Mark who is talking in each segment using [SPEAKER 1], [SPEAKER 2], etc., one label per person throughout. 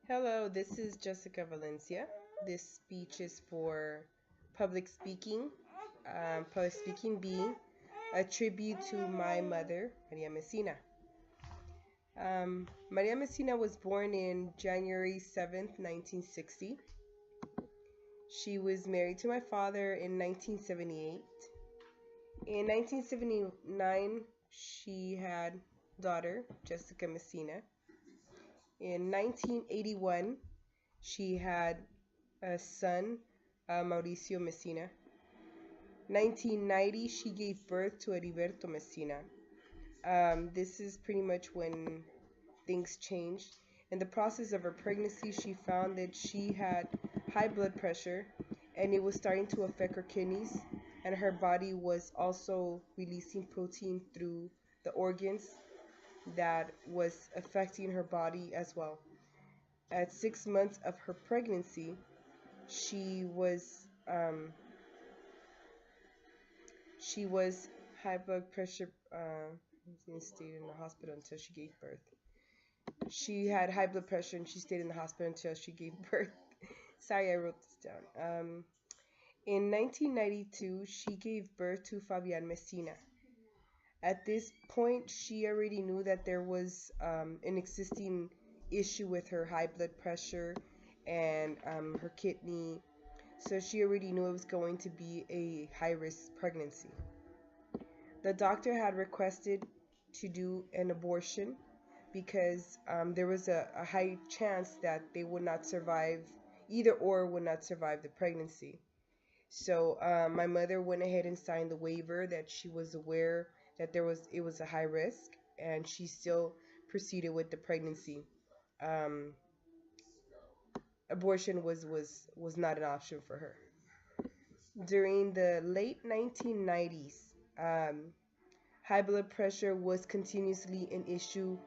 [SPEAKER 1] Hello, this is Jessica Valencia. This speech is for public speaking, public speaking being a tribute to my mother, Maria Messina. Maria Messina was born in January 7th, 1960. She was married to my father in 1978. In 1979, she had daughter, Jessica Messina. In 1981, she had a son, Mauricio Messina. 1990, she gave birth to Heriberto Messina. This is pretty much when things changed. In the process of her pregnancy, she found that she had high blood pressure and it was starting to affect her kidneys, and her body was also releasing protein through the organs that was affecting her body as well. At 6 months of her pregnancy, she was um, she was high blood pressure. Stayed in the hospital until she gave birth. She had high blood pressure and she stayed in the hospital until she gave birth. Sorry, I wrote this down. In 1992, she gave birth to Fabian Messina. At this point, she already knew that there was an existing issue with her high blood pressure and her kidney, so she already knew it was going to be a high risk pregnancy. The doctor had requested to do an abortion because there was a high chance that they would not survive, either or would not survive the pregnancy. So my mother went ahead and signed the waiver that she was aware that it was a high risk, and she still proceeded with the pregnancy. Um, Abortion was not an option for her. During the late 1990s, high blood pressure was continuously an issue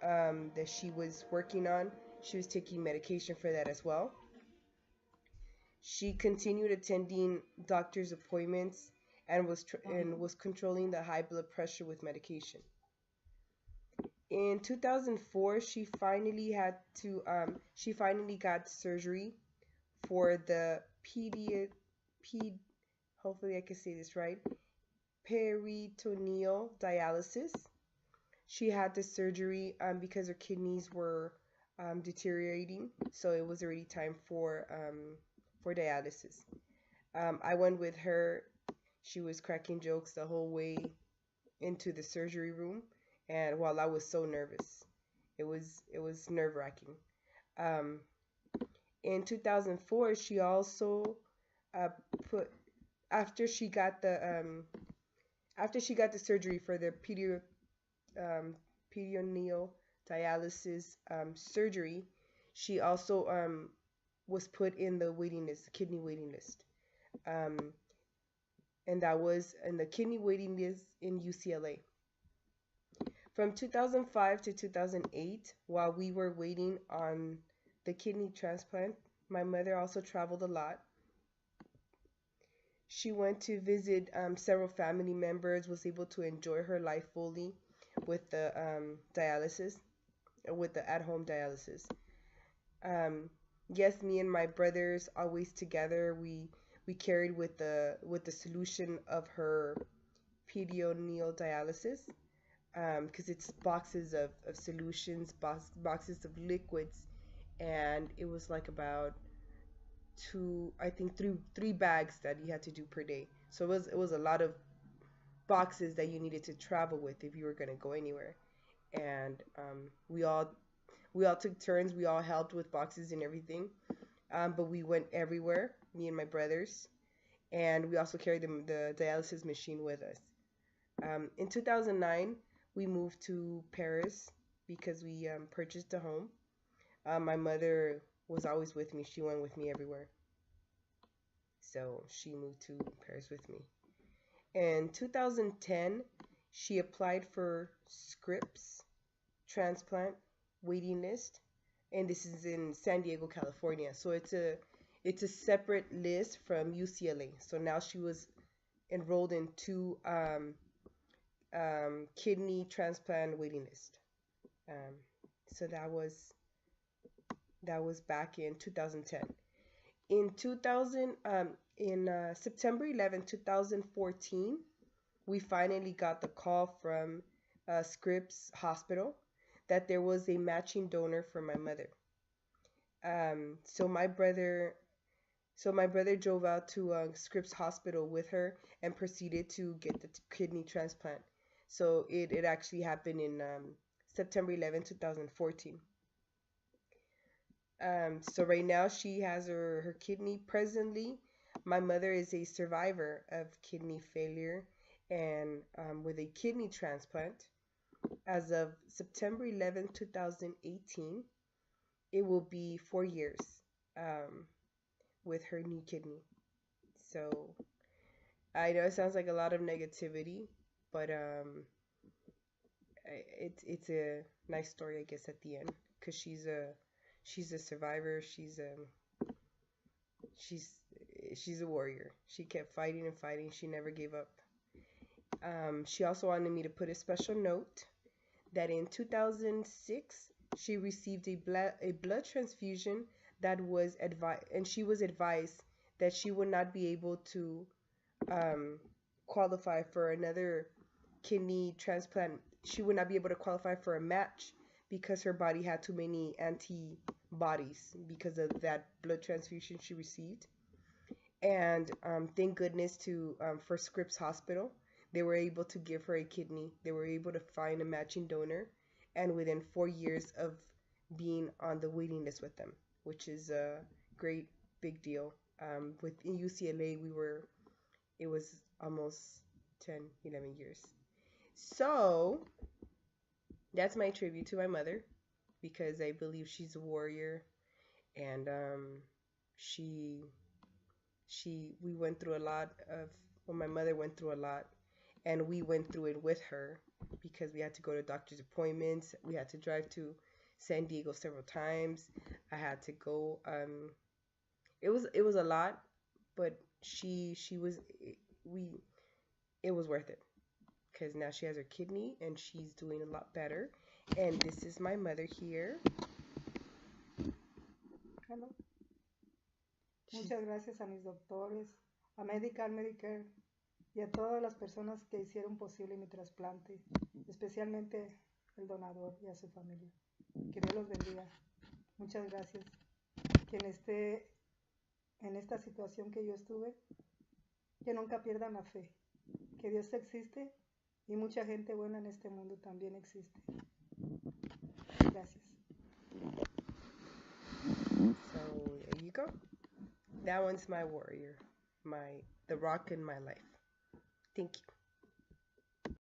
[SPEAKER 1] that she was working on. She was taking medication for that as well. She continued attending doctor's appointments and was controlling the high blood pressure with medication. In 2004, she finally got surgery for the hopefully I can say this right, peritoneal dialysis. She had the surgery because her kidneys were deteriorating, so it was already time for dialysis. I went with her. She was cracking jokes the whole way into the surgery room, and while I was so nervous, it was nerve-wracking. Um, in 2004, she also uh, put after she got the surgery for the um, peritoneal dialysis surgery, she also was put in the waiting list, kidney waiting list. Um, and that was in the kidney waiting list in UCLA. From 2005 to 2008, while we were waiting on the kidney transplant, my mother also traveled a lot. She went to visit several family members, was able to enjoy her life fully with the dialysis, with the at-home dialysis. Yes, me and my brothers always together. We carried with the solution of her peritoneal dialysis, because it's boxes of solutions, boxes of liquids, and it was like about I think three bags that you had to do per day. So it was a lot of boxes that you needed to travel with if you were gonna go anywhere. And we all took turns. We all helped with boxes and everything. But we went everywhere, me and my brothers, and we also carried the dialysis machine with us. In 2009, we moved to Paris because we purchased a home. My mother was always with me. She went with me everywhere. So she moved to Paris with me. In 2010, she applied for Scripps transplant waiting list, and this is in San Diego, California. So it's a separate list from UCLA. So now she was enrolled in two kidney transplant waiting list. Um, so That was back in 2010. In September 11, 2014, we finally got the call from Scripps Hospital that there was a matching donor for my mother. Um, so my brother, so my brother drove out to Scripps Hospital with her and proceeded to get the kidney transplant. So it actually happened in September 11, 2014. So right now she has her kidney presently. My mother is a survivor of kidney failure and with a kidney transplant. As of September 11, 2018, it will be 4 years um, with her new kidney. So I know it sounds like a lot of negativity, but it's a nice story, I guess, at the end, because she's a survivor. She's she's a warrior. She kept fighting and fighting. She never gave up. She also wanted me to put a special note that in 2006 she received a blood transfusion that was advised, and she was advised that she would not be able to um, qualify for another kidney transplant. She would not be able to qualify for a match because her body had too many antibodies because of that blood transfusion she received. And thank goodness to for Scripps Hospital, they were able to give her a kidney. They were able to find a matching donor, and within 4 years of being on the waiting list with them, which is a great big deal. With in UCLA, it was almost 10, 11 years. So that's my tribute to my mother because I believe she's a warrior, and she we went through a lot of well, my mother went through a lot, and we went through it with her because we had to go to doctor's appointments. We had to drive to San Diego several times. I had to go. It was a lot, but she was we it was worth it because now she has her kidney and she's doing a lot better. And this is my mother here.
[SPEAKER 2] Hello. Muchas gracias a mis doctores, a Medical Medicare y a todas las personas que hicieron posible mi trasplante, especialmente el donador y a su familia. Que Dios los bendiga. Muchas gracias. Quien esté en esta situación que yo estuve, que nunca pierdan la fe, que Dios existe y mucha gente buena en este mundo también existe. Gracias.
[SPEAKER 1] So there you go. That one's my warrior, the rock in my life. Thank you.